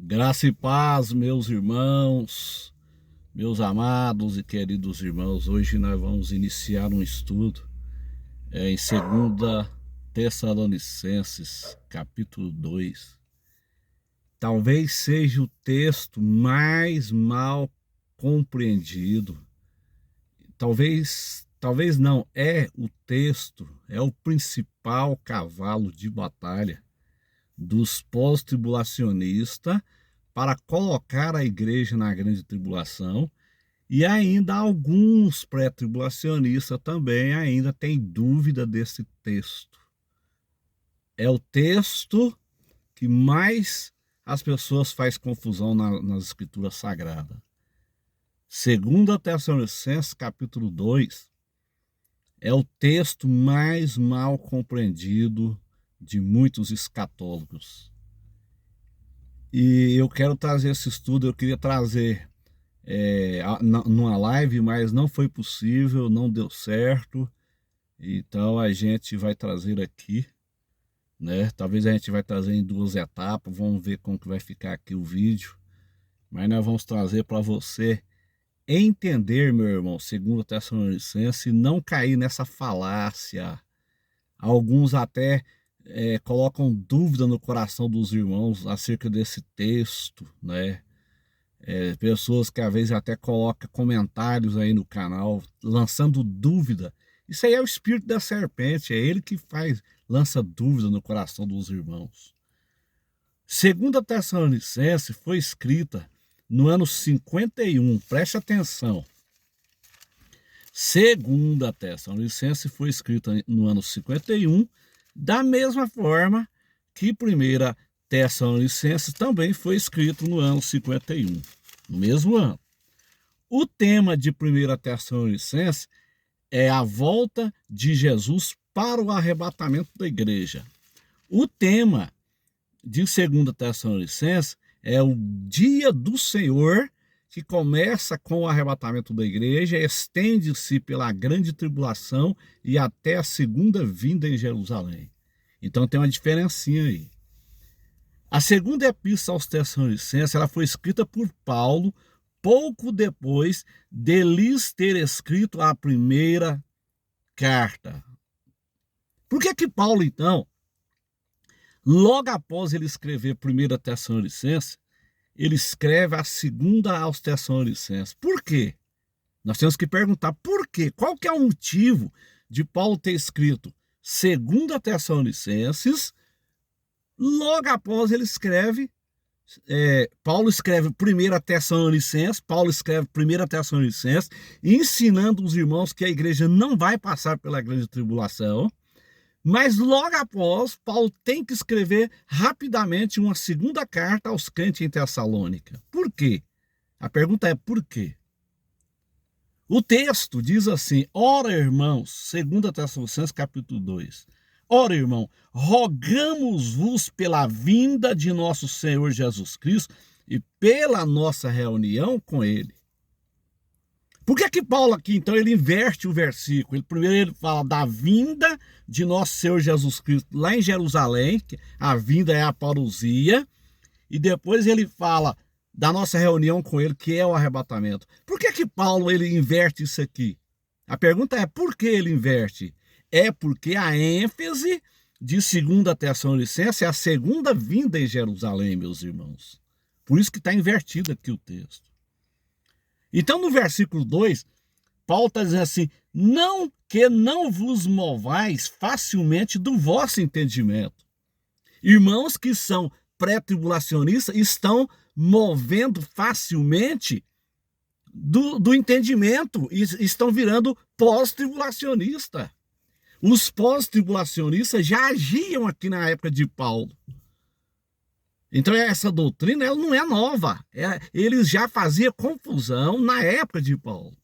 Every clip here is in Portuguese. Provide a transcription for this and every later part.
Graça e paz, meus irmãos, meus amados e queridos irmãos. Hoje nós vamos iniciar um estudo em 2 Tessalonicenses, capítulo 2. Talvez seja o texto mais mal compreendido. Talvez não, é o texto, é o principal cavalo de batalha dos pós-tribulacionistas para colocar a igreja na grande tribulação, e ainda alguns pré-tribulacionistas também ainda têm dúvida desse texto. É o texto que mais as pessoas faz confusão nas escrituras sagradas. 2 Tessalonicenses capítulo 2 é o texto mais mal compreendido de muitos escatólogos. E eu quero trazer esse estudo, eu queria trazer numa live, mas não foi possível, não deu certo. Então a gente vai trazer aqui, né? Talvez a gente vai trazer em 2 etapas, vamos ver como que vai ficar aqui o vídeo. Mas nós vamos trazer para você entender, meu irmão, 2 Tessalonicenses, e não cair nessa falácia. Alguns até colocam dúvida no coração dos irmãos acerca desse texto, né? Pessoas que às vezes até colocam comentários aí no canal, lançando dúvida. Isso aí é o espírito da serpente, é ele que lança dúvida no coração dos irmãos. 2 Tessalonicenses foi escrita no ano 51, preste atenção. 2 Tessalonicenses foi escrita no ano 51, da mesma forma que 1 Tessalonicenses também foi escrito no ano 51, no mesmo ano. O tema de 1 Tessalonicenses é a volta de Jesus para o arrebatamento da igreja. O tema de 2 Tessalonicenses é o dia do Senhor, que começa com o arrebatamento da igreja, estende-se pela grande tribulação e até a segunda vinda em Jerusalém. Então tem uma diferencinha aí. A segunda epístola aos Tessalonicenses, ela foi escrita por Paulo pouco depois de lhes ter escrito a primeira carta. Por que Paulo, então, logo após ele escrever 1 Tessalonicenses, ele escreve a segunda aos Tessalonicenses? Por quê? Nós temos que perguntar por quê? Qual que é o motivo de Paulo ter escrito 2 Tessalonicenses? Logo após ele escreve, Paulo escreve 1 Tessalonicenses, Paulo escreve 1 Tessalonicenses, ensinando os irmãos que a igreja não vai passar pela grande tribulação. Mas logo após, Paulo tem que escrever rapidamente uma segunda carta aos crentes em Tessalônica. Por quê? A pergunta é por quê? O texto diz assim: ora, irmãos, 2 Tessalonicenses capítulo 2, ora, irmão, rogamos-vos pela vinda de nosso Senhor Jesus Cristo e pela nossa reunião com ele. Por que Paulo aqui, então, ele inverte o versículo? Primeiro ele fala da vinda de nosso Senhor Jesus Cristo lá em Jerusalém, que a vinda é a parousia, e depois ele fala da nossa reunião com ele, que é o arrebatamento. Por que Paulo ele inverte isso aqui? A pergunta é por que ele inverte? É porque a ênfase de 2 Tessalonicenses é a segunda vinda em Jerusalém, meus irmãos. Por isso que está invertido aqui o texto. Então, no versículo 2, Paulo está dizendo assim: que não vos movais facilmente do vosso entendimento. Irmãos que são pré-tribulacionistas estão movendo facilmente do entendimento e estão virando pós-tribulacionistas. Os pós-tribulacionistas já agiam aqui na época de Paulo. Então essa doutrina ela não é nova. Eles já faziam confusão na época de Paulo.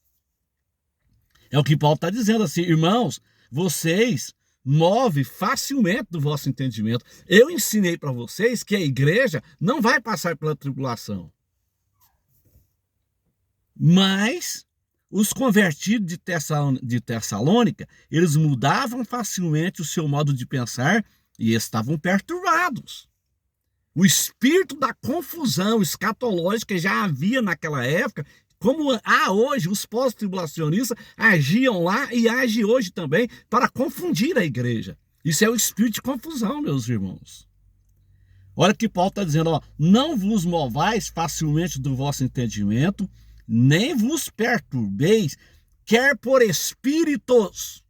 É o que Paulo está dizendo assim: irmãos, vocês movem facilmente do vosso entendimento. Eu ensinei para vocês que a igreja não vai passar pela tribulação. Mas os convertidos de Tessalônica, eles mudavam facilmente o seu modo de pensar e estavam perturbados. O espírito da confusão escatológica já havia naquela época, como há hoje, os pós-tribulacionistas agiam lá e agem hoje também para confundir a igreja. Isso é o espírito de confusão, meus irmãos. Olha que Paulo está dizendo, ó, não vos movais facilmente do vosso entendimento, nem vos perturbeis, quer por espíritos,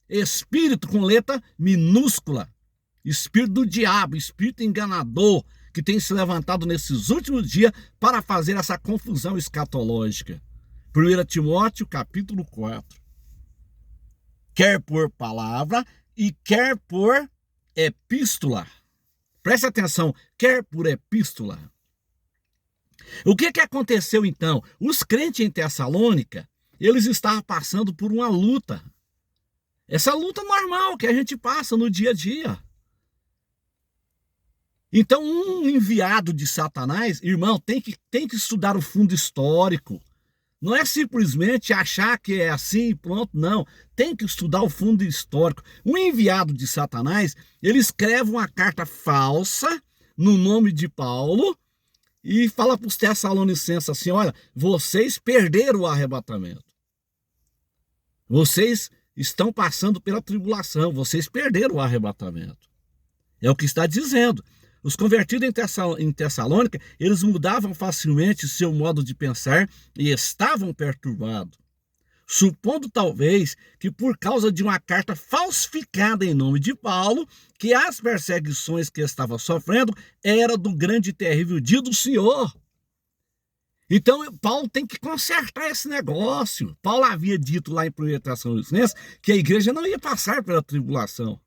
espírito com letra minúscula, espírito do diabo, espírito enganador, que tem se levantado nesses últimos dias para fazer essa confusão escatológica. 1 Timóteo, capítulo 4. Quer por palavra e quer por epístola. Preste atenção, quer por epístola. O que aconteceu então? Os crentes em Tessalônica, eles estavam passando por uma luta. Essa luta normal que a gente passa no dia a dia. Então, um enviado de Satanás, irmão, tem que estudar o fundo histórico. Não é simplesmente achar que é assim e pronto, não. Tem que estudar o fundo histórico. Um enviado de Satanás, ele escreve uma carta falsa no nome de Paulo e fala para os Tessalonicenses assim, olha, vocês perderam o arrebatamento. Vocês estão passando pela tribulação, vocês perderam o arrebatamento. É o que está dizendo. Os convertidos em Tessalônica, eles mudavam facilmente seu modo de pensar e estavam perturbados, supondo talvez que por causa de uma carta falsificada em nome de Paulo, que as perseguições que estava sofrendo era do grande e terrível dia do Senhor. Então, Paulo tem que consertar esse negócio. Paulo havia dito lá em 1 Tessalonicenses que a igreja não ia passar pela tribulação.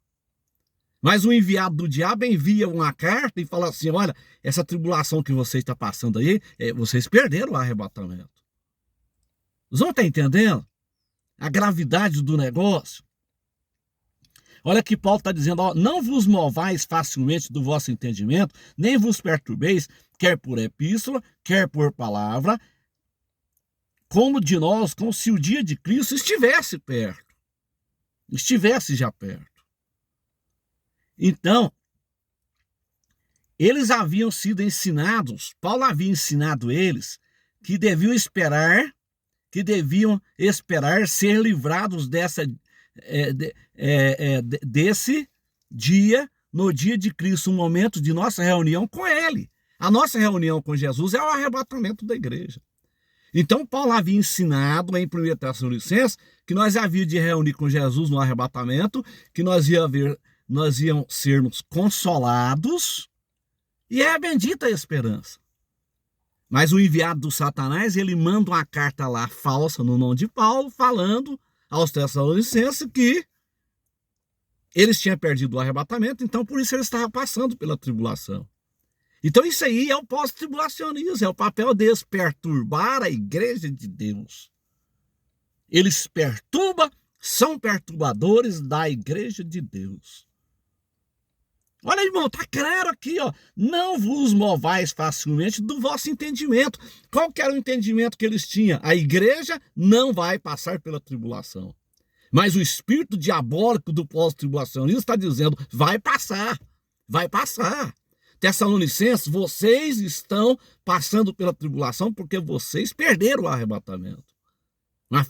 Mas o enviado do diabo envia uma carta e fala assim, olha, essa tribulação que vocês estão passando aí, vocês perderam o arrebatamento. Vocês vão estar entendendo a gravidade do negócio? Olha que Paulo está dizendo, ó, não vos movais facilmente do vosso entendimento, nem vos perturbeis, quer por epístola, quer por palavra, como de nós, como se o dia de Cristo estivesse perto. Estivesse já perto. Então, eles haviam sido ensinados, Paulo havia ensinado eles, que deviam esperar ser livrados desse dia, no dia de Cristo, um momento de nossa reunião com Ele. A nossa reunião com Jesus é o arrebatamento da igreja. Então, Paulo havia ensinado em 1 Tessalonicenses que nós havíamos de reunir com Jesus no arrebatamento, que nós íamos sermos consolados, e é a bendita esperança. Mas o enviado do Satanás, ele manda uma carta lá falsa no nome de Paulo, falando aos Tessalonicenses que eles tinham perdido o arrebatamento, então por isso eles estavam passando pela tribulação. Então isso aí é o pós-tribulacionismo, é o papel deles perturbar a igreja de Deus. Eles perturbam, são perturbadores da igreja de Deus. Olha, irmão, está claro aqui, ó. Não vos movais facilmente do vosso entendimento. Qual que era o entendimento que eles tinham? A igreja não vai passar pela tribulação. Mas o espírito diabólico do pós-tribulacionismo está dizendo, vai passar, vai passar. Tessalonicenses, vocês estão passando pela tribulação porque vocês perderam o arrebatamento.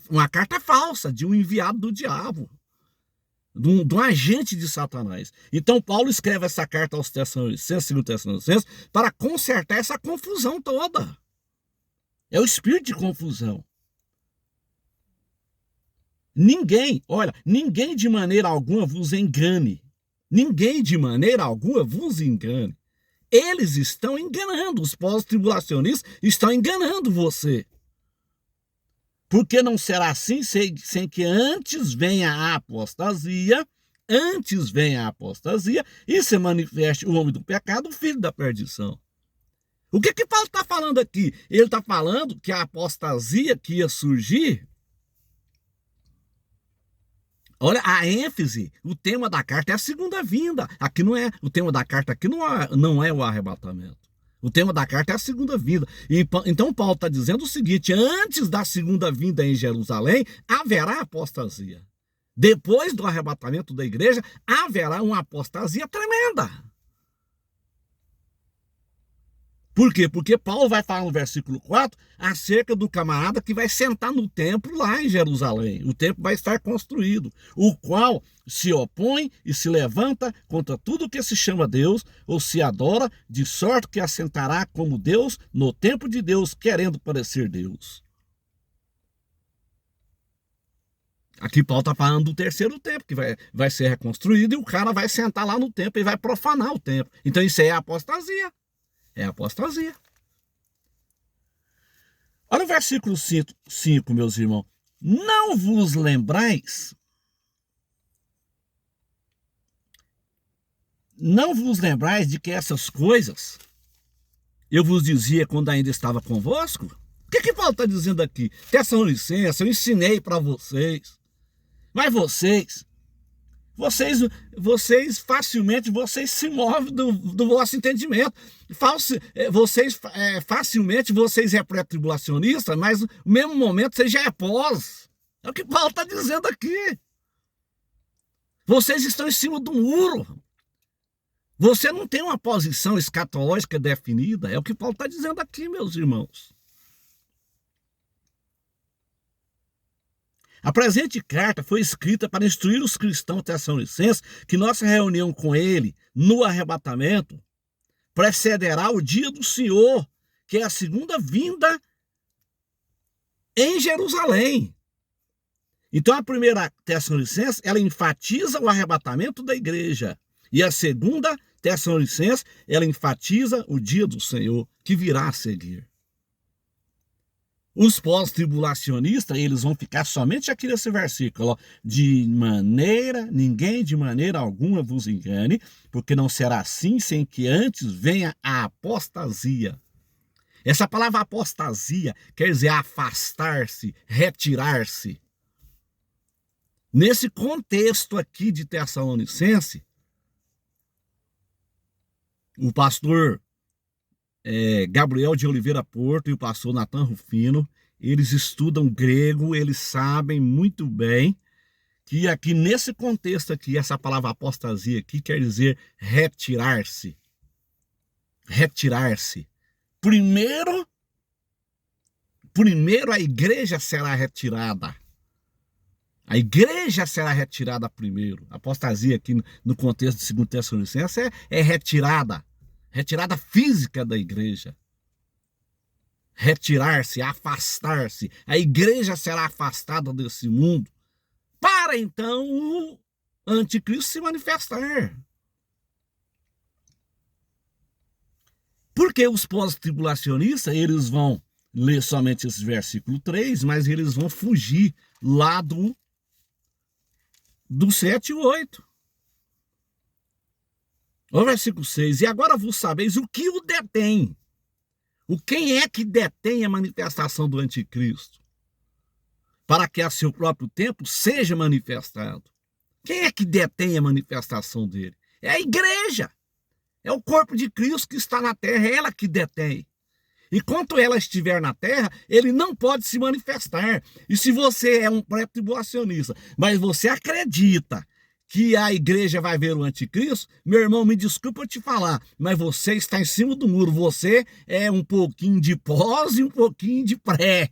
Uma carta falsa de um enviado do diabo. De um agente de Satanás. Então Paulo escreve essa carta aos Tessalonicenses, 2 Tessalonicenses, para consertar essa confusão toda. É o espírito de confusão. Ninguém de maneira alguma vos engane. Ninguém de maneira alguma vos engane. Eles estão enganando, os pós-tribulacionistas estão enganando você. Porque não será assim sem que antes venha a apostasia e se manifeste o homem do pecado, o filho da perdição. O que Paulo está falando aqui? Ele está falando que a apostasia que ia surgir, olha, a ênfase, o tema da carta é a segunda vinda. Aqui não é, o tema da carta aqui não é o arrebatamento. O tema da carta é a segunda vinda. Então Paulo está dizendo o seguinte, antes da segunda vinda em Jerusalém, haverá apostasia. Depois do arrebatamento da igreja, haverá uma apostasia tremenda. Por quê? Porque Paulo vai falar no versículo 4 acerca do camarada que vai sentar no templo lá em Jerusalém. O templo vai estar construído, o qual se opõe e se levanta contra tudo que se chama Deus ou se adora, de sorte que assentará como Deus no templo de Deus, querendo parecer Deus. Aqui Paulo está falando do terceiro templo, que vai ser reconstruído, e o cara vai sentar lá no templo e vai profanar o templo. Então isso aí é apostasia. É apostasia. Olha o versículo 5, meus irmãos. Não vos lembrais de que essas coisas eu vos dizia quando ainda estava convosco? O que Paulo está dizendo aqui? Peçam licença, eu ensinei para vocês. Mas vocês facilmente se movem do vosso entendimento. Facilmente vocês é pré-tribulacionista, mas no mesmo momento você já é pós. É o que Paulo está dizendo aqui. Vocês estão em cima do muro. Você não tem uma posição escatológica definida. É o que Paulo está dizendo aqui, meus irmãos. A presente carta foi escrita para instruir os cristãos tessalonicenses que nossa reunião com ele no arrebatamento precederá o dia do Senhor, que é a segunda vinda em Jerusalém. Então a primeira Tessalonicenses, ela enfatiza o arrebatamento da igreja, e a segunda Tessalonicenses, ela enfatiza o dia do Senhor, que virá a seguir. Os pós-tribulacionistas, eles vão ficar somente aqui nesse versículo. Ó, ninguém de maneira alguma vos engane, porque não será assim sem que antes venha a apostasia. Essa palavra apostasia quer dizer afastar-se, retirar-se. Nesse contexto aqui de Tessalonicense, o pastor Gabriel de Oliveira Porto e o pastor Natan Rufino, eles estudam grego, eles sabem muito bem que aqui nesse contexto aqui, essa palavra apostasia aqui quer dizer retirar-se. Retirar-se. Primeiro a igreja será retirada. A igreja será retirada primeiro. A apostasia aqui no contexto de 2 Tessalonicenses é retirada. Retirada física da igreja. Retirar-se, afastar-se. A igreja será afastada desse mundo para então o anticristo se manifestar. Porque os pós-tribulacionistas, eles vão ler somente esse versículo 3, mas eles vão fugir lá do 7 e 8. O versículo 6, e agora vos sabeis o que o detém. Quem é que detém a manifestação do anticristo? Para que a seu próprio tempo seja manifestado. Quem é que detém a manifestação dele? É a igreja. É o corpo de Cristo que está na terra, é ela que detém. Enquanto ela estiver na terra, ele não pode se manifestar. E se você é um pré-tribulacionista, mas você acredita que a igreja vai ver o anticristo, meu irmão, me desculpa eu te falar, mas você está em cima do muro. Você é um pouquinho de pós e um pouquinho de pré.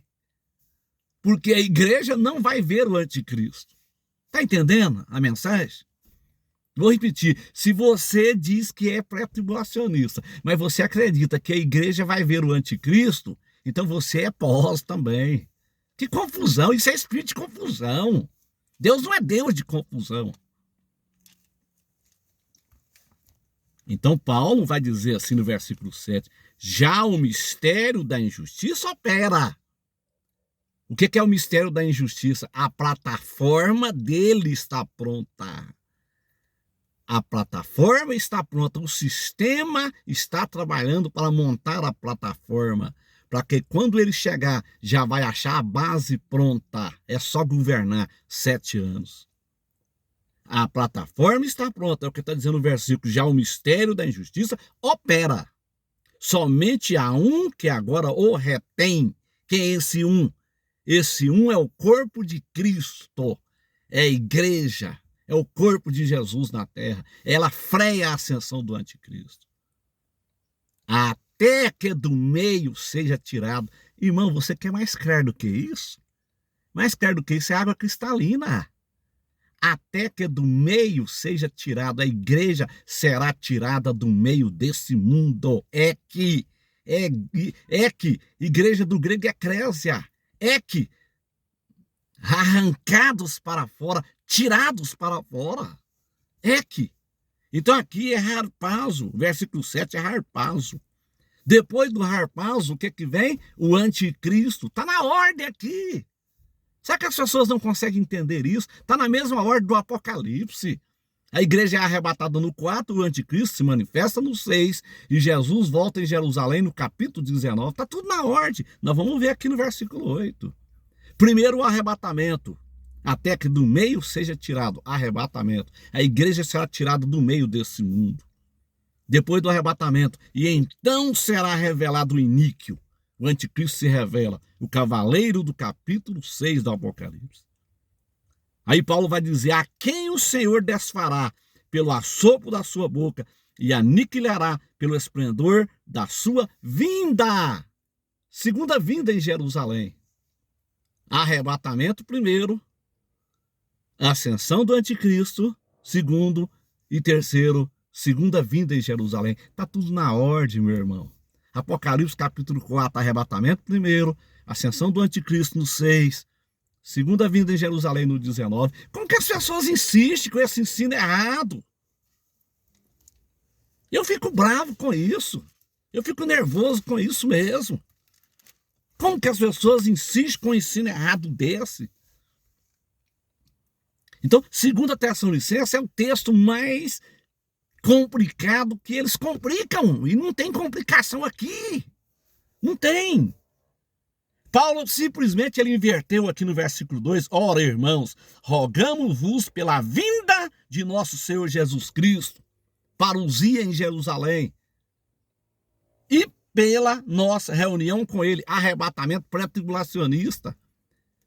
Porque a igreja não vai ver o anticristo. Está entendendo a mensagem? Vou repetir, se você diz que é pré-tribulacionista, mas você acredita que a igreja vai ver o anticristo, então você é pós também. Que confusão, isso é espírito de confusão. Deus não é Deus de confusão. Então Paulo vai dizer assim no versículo 7, já o mistério da injustiça opera. O que é o mistério da injustiça? A plataforma dele está pronta. A plataforma está pronta, o sistema está trabalhando para montar a plataforma, para que quando ele chegar, já vai achar a base pronta. É só governar 7 anos. A plataforma está pronta, é o que está dizendo o versículo, já o mistério da injustiça opera. Somente há um que agora o retém. Quem é esse um? Esse um é o corpo de Cristo, é a igreja. É o corpo de Jesus na terra. Ela freia a ascensão do anticristo. Até até que do meio seja tirado. Irmão, você quer mais claro do que isso? Mais claro do que isso é água cristalina. Até que do meio seja tirado, a igreja será tirada do meio desse mundo. Igreja do grego é eclésia. Arrancados para fora, tirados para fora. Então aqui é harpazo, versículo 7 é harpazo. Depois do harpazo, o que vem? O anticristo. Está na ordem aqui. Será que as pessoas não conseguem entender isso? Está na mesma ordem do Apocalipse. A igreja é arrebatada no 4, o anticristo se manifesta no 6, e Jesus volta em Jerusalém no capítulo 19. Está tudo na ordem. Nós vamos ver aqui no versículo 8. Primeiro o arrebatamento, até que do meio seja tirado. Arrebatamento. A igreja será tirada do meio desse mundo. Depois do arrebatamento, e então será revelado o iníquo. O anticristo se revela, o cavaleiro do capítulo 6 do Apocalipse. Aí Paulo vai dizer, a quem o Senhor desfará pelo assopro da sua boca e aniquilará pelo esplendor da sua vinda. Segunda vinda em Jerusalém. Arrebatamento primeiro, ascensão do anticristo, segundo, e terceiro, segunda vinda em Jerusalém. Está tudo na ordem, meu irmão. Apocalipse capítulo 4, arrebatamento primeiro, ascensão do anticristo no 6, segunda vinda em Jerusalém no 19. Como que as pessoas insistem com esse ensino errado? Eu fico bravo com isso. Eu fico nervoso com isso mesmo. Como que as pessoas insistem com o ensino errado desse? Então, 2 Tessalonicenses é o texto mais complicado que eles complicam. E não tem complicação aqui. Não tem. Paulo simplesmente ele inverteu aqui no versículo 2. Ora, irmãos, rogamos-vos pela vinda de nosso Senhor Jesus Cristo, parousia em Jerusalém, e pela nossa reunião com ele, arrebatamento pré-tribulacionista.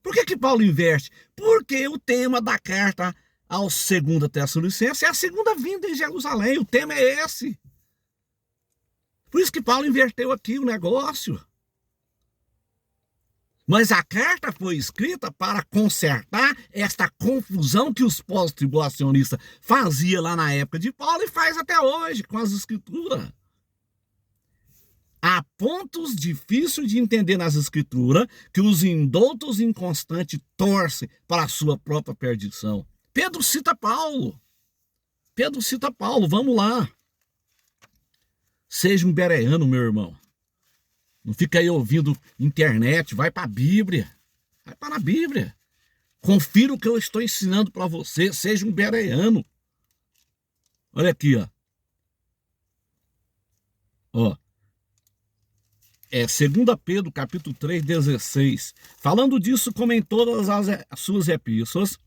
Por que Paulo inverte? Porque o tema da carta aos 2 Tessalonicenses é a segunda vinda em Jerusalém. O tema é esse. Por isso que Paulo inverteu aqui o negócio. Mas a carta foi escrita para consertar esta confusão que os pós-tribulacionistas faziam lá na época de Paulo e faz até hoje com as escrituras. Há pontos difíceis de entender nas escrituras que os indoutos inconstantes torcem para a sua própria perdição. Pedro cita Paulo. Vamos lá. Seja um bereano, meu irmão. Não fica aí ouvindo internet, vai para a Bíblia. Vai para a Bíblia. Confira o que eu estou ensinando para você, seja um bereano. Olha aqui, ó. Ó. 2 Pedro, capítulo 3, 16. Falando disso, como em todas as suas epístolas,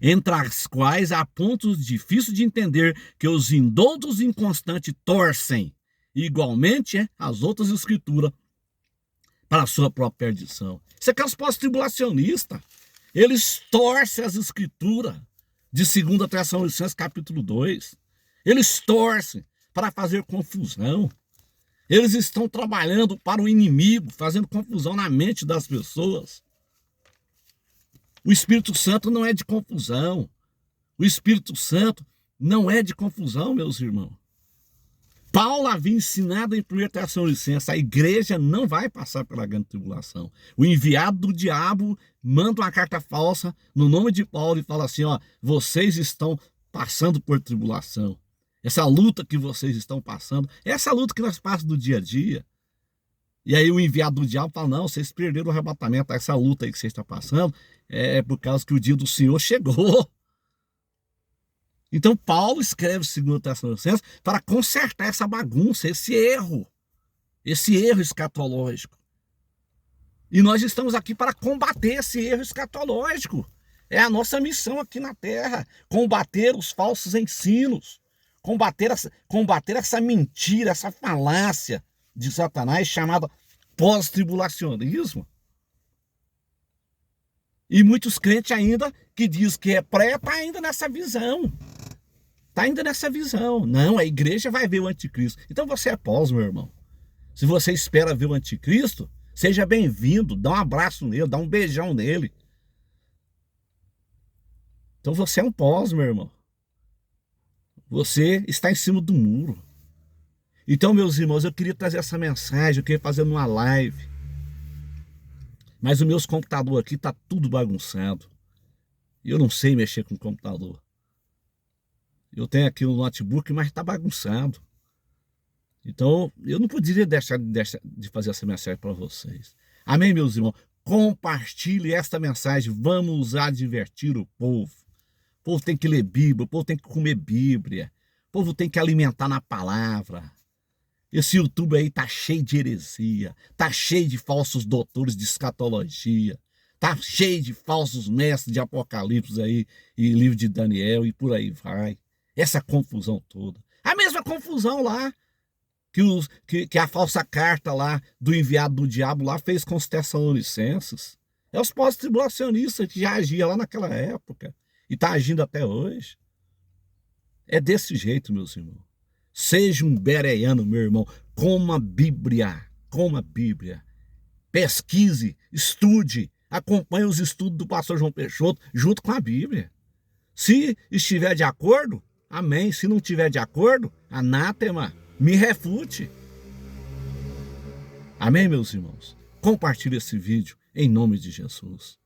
entre as quais há pontos difíceis de entender que os indoutos inconstantes torcem, igualmente as outras escrituras, para a sua própria perdição. Isso aqui é os pós-tribulacionistas. Eles torcem as escrituras de 2 Tessalonicenses, capítulo 2. Eles torcem para fazer confusão. Eles estão trabalhando para o inimigo, fazendo confusão na mente das pessoas. O Espírito Santo não é de confusão. O Espírito Santo não é de confusão, meus irmãos. Paulo havia ensinado em 1 Tessalonicenses, a igreja não vai passar pela grande tribulação. O enviado do diabo manda uma carta falsa no nome de Paulo e fala assim, ó, vocês estão passando por tribulação. Essa luta que vocês estão passando, essa luta que nós passamos do dia a dia. E aí o enviado do diabo fala, não, vocês perderam o arrebatamento, essa luta aí que vocês estão passando é por causa que o dia do Senhor chegou. Então Paulo escreve 2 Tessalonicenses para consertar essa bagunça, esse erro escatológico. E nós estamos aqui para combater esse erro escatológico. É a nossa missão aqui na terra, combater os falsos ensinos, combater essa mentira, essa falácia de Satanás chamada pós-tribulacionismo. E muitos crentes ainda que diz que é pré, está ainda nessa visão. Está ainda nessa visão. Não, a igreja vai ver o anticristo. Então você é pós, meu irmão. Se você espera ver o anticristo, seja bem-vindo, dá um abraço nele, dá um beijão nele. Então você é um pós, meu irmão. Você está em cima do muro. Então, meus irmãos, eu queria trazer essa mensagem, eu queria fazer uma live. Mas o meu computador aqui está tudo bagunçado. E eu não sei mexer com o computador. Eu tenho aqui um notebook, mas está bagunçado. Então, eu não poderia deixar de fazer essa mensagem para vocês. Amém, meus irmãos? Compartilhe esta mensagem. Vamos advertir o povo. O povo tem que ler Bíblia, o povo tem que comer Bíblia. O povo tem que alimentar na palavra. Esse YouTube aí tá cheio de heresia. Tá cheio de falsos doutores de escatologia. Tá cheio de falsos mestres de Apocalipse aí, e livro de Daniel, e por aí vai. Essa confusão toda. A mesma confusão lá que a falsa carta lá do enviado do diabo lá fez com os Tessalonicenses. É os pós-tribulacionistas que já agiam lá naquela época e está agindo até hoje. É desse jeito, meus irmãos. Seja um bereano, meu irmão. Coma Bíblia. Coma Bíblia. Pesquise, estude. Acompanhe os estudos do pastor João Peixoto junto com a Bíblia. Se estiver de acordo, amém. Se não estiver de acordo, anátema. Me refute. Amém, meus irmãos? Compartilhe esse vídeo em nome de Jesus.